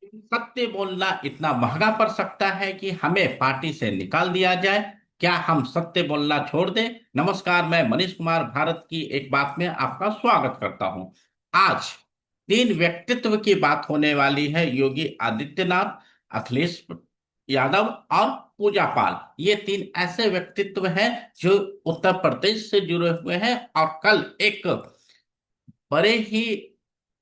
सत्य बोलना इतना महंगा पड़ सकता है कि हमें पार्टी से निकाल दिया जाए। क्या हम सत्य बोलना छोड़ दें? नमस्कार, मैं मनीष कुमार भारत की एक बात में आपका स्वागत करता हूं। आज तीन व्यक्तित्व की बात होने वाली है। योगी आदित्यनाथ, अखिलेश यादव और पूजा पाल। ये तीन ऐसे व्यक्तित्व हैं जो उत्तर प्रदेश से जुड़े हुए हैं और कल एक बड़े ही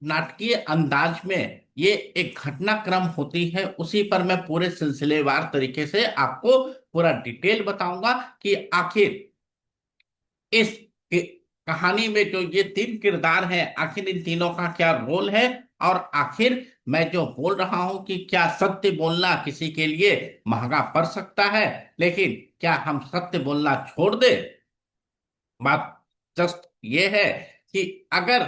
नाटकीय अंदाज में ये एक घटनाक्रम होती है। उसी पर मैं पूरे सिलसिलेवार तरीके से आपको पूरा डिटेल बताऊंगा कि आखिर इस कहानी में जो ये तीन किरदार हैं, आखिर इन तीनों का क्या रोल है। और आखिर मैं जो बोल रहा हूं कि क्या सत्य बोलना किसी के लिए महंगा पड़ सकता है, लेकिन क्या हम सत्य बोलना छोड़ दें? बात जस्ट ये है कि अगर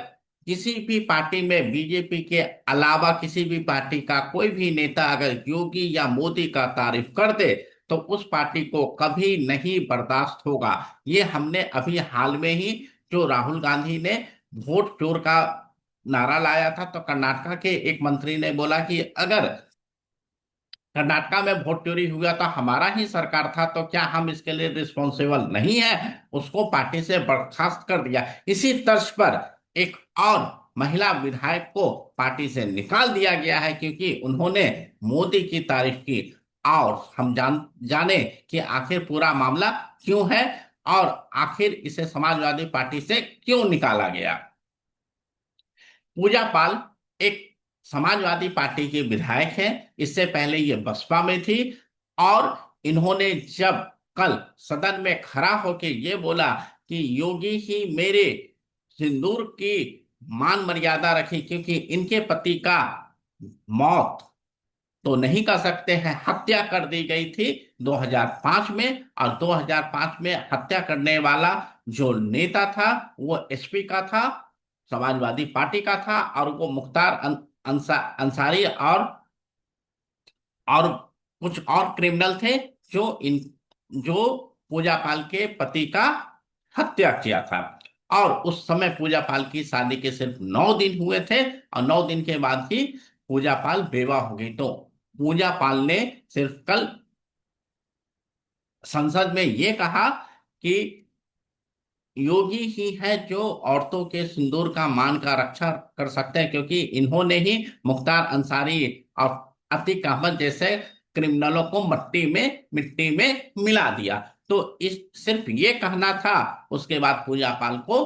किसी भी पार्टी में बीजेपी के अलावा किसी भी पार्टी का कोई भी नेता अगर योगी या मोदी का तारीफ कर दे तो उस पार्टी को कभी नहीं बर्दाश्त होगा। ये हमने अभी हाल में ही जो राहुल गांधी ने वोट चोर का नारा लाया था, तो कर्नाटका के एक मंत्री ने बोला कि अगर कर्नाटका में वोट चोरी हुआ तो हमारा ही सरकार था, तो क्या हम इसके लिए रिस्पॉन्सिबल नहीं है? उसको पार्टी से बर्खास्त कर दिया। इसी तर्ज पर एक और महिला विधायक को पार्टी से निकाल दिया गया है क्योंकि उन्होंने मोदी की तारीफ की। और हम जाने कि आखिर पूरा मामला क्यों है और आखिर इसे समाजवादी पार्टी से क्यों निकाला गया। पूजा पाल एक समाजवादी पार्टी की विधायक है। इससे पहले ये बसपा में थी और इन्होंने जब कल सदन में खड़ा होकर ये बोला कि योगी ही मेरे सिंदूर की मान मर्यादा रखी, क्योंकि इनके पति का मौत तो नहीं कर सकते हैं, हत्या कर दी गई थी 2005 में। और 2005 में हत्या करने वाला जो नेता था वो एसपी का था, समाजवादी पार्टी का था। और वो मुख्तार अंसारी और कुछ और क्रिमिनल थे जो पूजा पाल के पति का हत्या किया था। और उस समय पूजा पाल की शादी के सिर्फ 9 दिन हुए थे और 9 दिन के बाद ही पूजा पाल बेवा हो गई। तो पूजा पाल ने सिर्फ कल संसद में ये कहा कि योगी ही है जो औरतों के सिंदूर का मान का रक्षा कर सकते हैं, क्योंकि इन्होंने ही मुख्तार अंसारी और अतीक अहमद जैसे क्रिमिनलों को मिट्टी में मिला दिया। तो इस सिर्फ ये कहना था। उसके बाद पूजा पाल को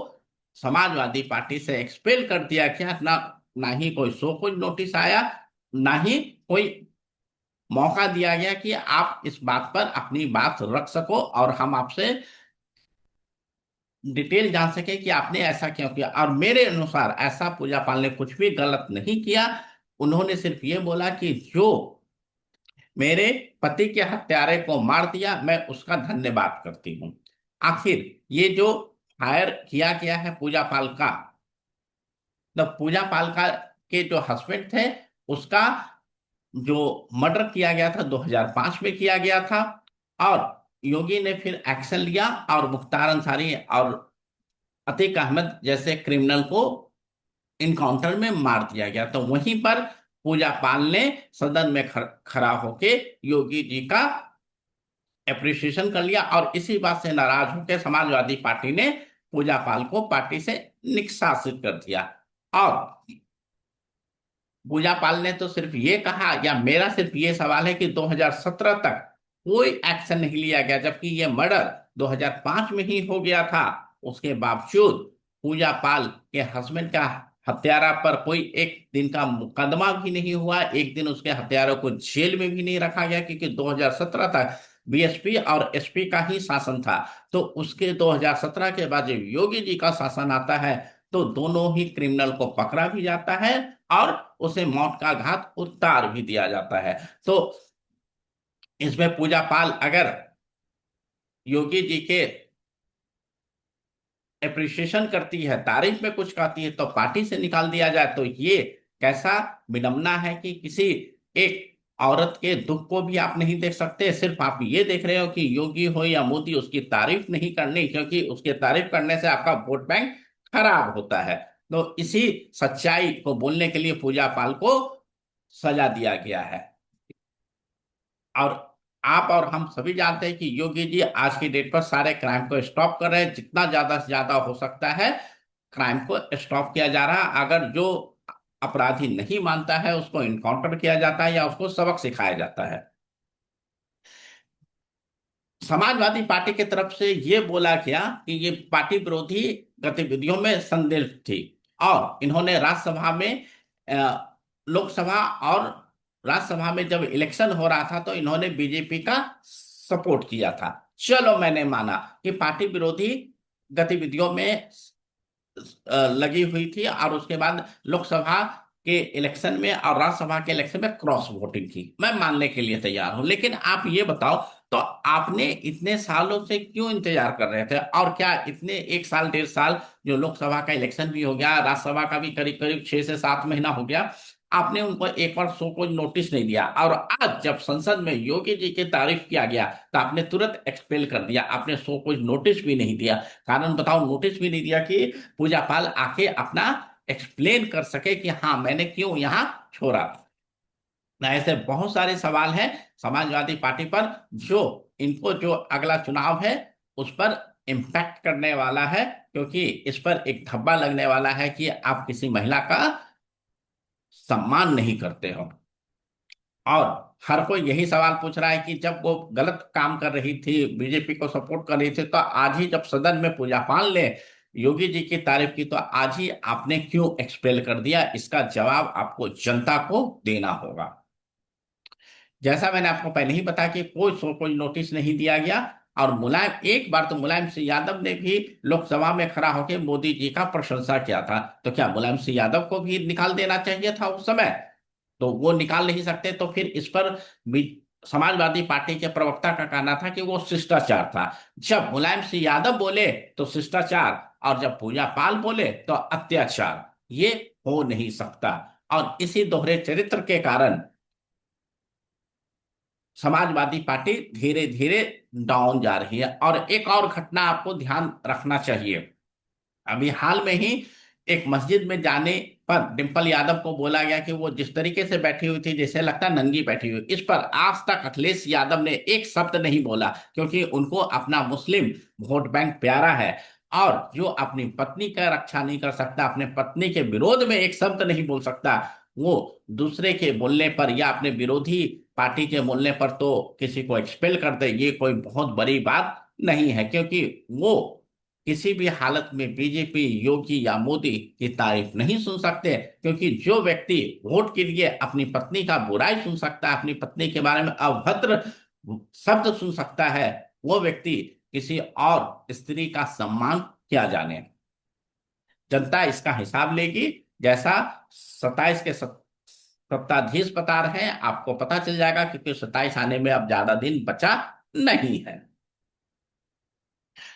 समाजवादी पार्टी से एक्सपेल कर दिया गया। ना ही कोई शो कोई नोटिस आया, ना ही कोई मौका दिया गया कि आप इस बात पर अपनी बात रख सको और हम आपसे डिटेल जान सके कि आपने ऐसा क्यों किया। और मेरे अनुसार ऐसा पूजा पाल ने कुछ भी गलत नहीं किया। उन्होंने सिर्फ ये बोला कि जो मेरे पति के हत्यारे को मार दिया मैं उसका धन्यवाद करती हूँ। आखिर ये जो हायर किया गया है पूजा पाल का, तो पूजा पाल का के जो हस्बैंड थे उसका जो मर्डर किया गया था 2005 में किया गया था। और योगी ने फिर एक्शन लिया और मुख्तार अंसारी और अतीक अहमद जैसे क्रिमिनल को इनकाउंटर में मार दिया गया। तो वहीं पर पूजा पाल ने सदन में खड़ा होके योगी जी का एप्रिसिएशन कर लिया और इसी बात से नाराज होकर समाजवादी पार्टी ने पूजा पाल को पार्टी से निष्कासित कर दिया। और पूजा पाल ने तो सिर्फ ये कहा, या मेरा सिर्फ ये सवाल है कि 2017 तक कोई एक्शन नहीं लिया गया, जबकि ये मर्डर 2005 में ही हो गया था। उसके बावजूद पूजा पाल के हस्बैंड का हत्यारा पर कोई एक दिन का मुकदमा भी नहीं हुआ, एक दिन उसके हत्यारों को जेल में भी नहीं रखा गया, क्योंकि 2017 तक बीएसपी और एसपी का ही शासन था। तो उसके 2017 के बाद जब योगी जी का शासन आता है तो दोनों ही क्रिमिनल को पकड़ा भी जाता है और उसे मौत का घाट उतार भी दिया जाता है। तो इसमें पूजा पाल अगर योगी जी के अप्रिशिएशन करती है, तारीफ में कुछ कहती है, तो पार्टी से निकाल दिया जाए, तो ये कैसा विडंबना है कि किसी एक औरत के दुख को भी आप नहीं देख सकते। सिर्फ आप ये देख रहे हो कि योगी हो या मोदी उसकी तारीफ नहीं करनी, क्योंकि उसकी तारीफ करने से आपका वोट बैंक खराब होता है। तो इसी सच्चाई को बोलने के लिए पूजा पाल को सजा दिया गया है। और आप और हम सभी जानते हैं कि योगी जी आज की डेट पर सारे क्राइम को स्टॉप कर रहे हैं, जितना ज्यादा से ज्यादा हो सकता है क्राइम को स्टॉप किया जा रहा है। अगर जो अपराधी नहीं मानता है उसको इनकाउंटर किया जाता है या उसको सबक सिखाया जाता है। समाजवादी पार्टी की तरफ से ये बोला गया कि ये पार्टी विरोधी गतिविधियों में संलिप्त थी, और इन्होंने राज्यसभा में लोकसभा और राज्यसभा में जब इलेक्शन हो रहा था तो इन्होंने बीजेपी का सपोर्ट किया था। चलो मैंने माना कि पार्टी विरोधी गतिविधियों में लगी हुई थी, और उसके बाद लोकसभा के इलेक्शन में और राज्यसभा के इलेक्शन में क्रॉस वोटिंग की, मैं मानने के लिए तैयार हूं। लेकिन आप ये बताओ, तो आपने इतने सालों से क्यों इंतजार कर रहे थे? और क्या इतने 1 साल 1.5 साल, जो लोकसभा का इलेक्शन भी हो गया, राज्यसभा का भी करीब करीब 6 से 7 महीना हो गया, आपने उनको एक बार सो कोई नोटिस नहीं दिया? और आज जब संसद में योगी जी की तारीफ किया गया तो आपने तुरंत एक्सपेल कर दिया, आपने सो कोई नोटिस भी नहीं दिया। कारण बताओ, नोटिस भी नहीं दिया कि पूजा पाल आके अपना एक्सप्लेन कर सके कि हाँ मैंने क्यों यहाँ छोड़ा। ना ऐसे बहुत सारे सवाल हैं समाजवादी पार्टी पर, जो इनको जो अगला चुनाव है उस पर इम्पैक्ट करने वाला है, क्योंकि इस पर एक धब्बा लगने वाला है कि आप किसी महिला का सम्मान नहीं करते हो। और हर कोई यही सवाल पूछ रहा है कि जब वो गलत काम कर रही थी, बीजेपी को सपोर्ट कर रही थी, तो आज ही जब सदन में पूजा पाल ने योगी जी की तारीफ की तो आज ही आपने क्यों एक्सपेल कर दिया? इसका जवाब आपको जनता को देना होगा। जैसा मैंने आपको पहले ही बताया कि कोई नोटिस नहीं दिया गया। और मुलायम, एक बार तो मुलायम सिंह यादव ने भी लोकसभा में खड़ा होकर मोदी जी का प्रशंसा किया था, तो क्या मुलायम सिंह यादव को भी निकाल देना चाहिए था उस समय? तो वो निकाल नहीं सकते, तो फिर इस पर भी समाजवादी पार्टी के प्रवक्ता का कहना था कि वो शिष्टाचार था। जब मुलायम सिंह यादव बोले तो शिष्टाचार, और जब पूजा पाल बोले तो अत्याचार, ये हो नहीं सकता। और इसी दोहरे चरित्र के कारण समाजवादी पार्टी धीरे धीरे डाउन जा रही है। और एक और घटना आपको ध्यान रखना चाहिए। अभी हाल में ही एक मस्जिद में जाने पर डिंपल यादव को बोला गया कि वो जिस तरीके से बैठी हुई थी जैसे लगता नंगी बैठी हुई, इस पर आज तक अखिलेश यादव ने एक शब्द नहीं बोला, क्योंकि उनको अपना मुस्लिम वोट बैंक प्यारा है। और जो अपनी पत्नी का रक्षा नहीं कर सकता, अपने पत्नी के विरोध में एक शब्द नहीं बोल सकता, वो दूसरे के बोलने पर या अपने विरोधी पार्टी के बोलने पर तो किसी को एक्सपेल कर दे, ये कोई बहुत बड़ी बात नहीं है। क्योंकि वो किसी भी हालत में बीजेपी, योगी या मोदी की तारीफ नहीं सुन सकते। क्योंकि जो व्यक्ति वोट के लिए अपनी पत्नी का बुराई सुन सकता है, अपनी पत्नी के बारे में अभद्र शब्द सुन सकता है, वो व्यक्ति किसी और स्त्री का सम्मान क्या जाने। जनता इसका हिसाब लेगी। जैसा 27 के सत्ताधीश बता रहे हैं, आपको पता चल जाएगा, क्योंकि 27 आने में अब ज्यादा दिन बचा नहीं है।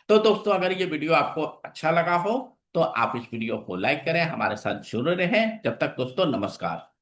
तो दोस्तों, अगर ये वीडियो आपको अच्छा लगा हो तो आप इस वीडियो को लाइक करें, हमारे साथ जुड़े रहें। जब तक दोस्तों, नमस्कार।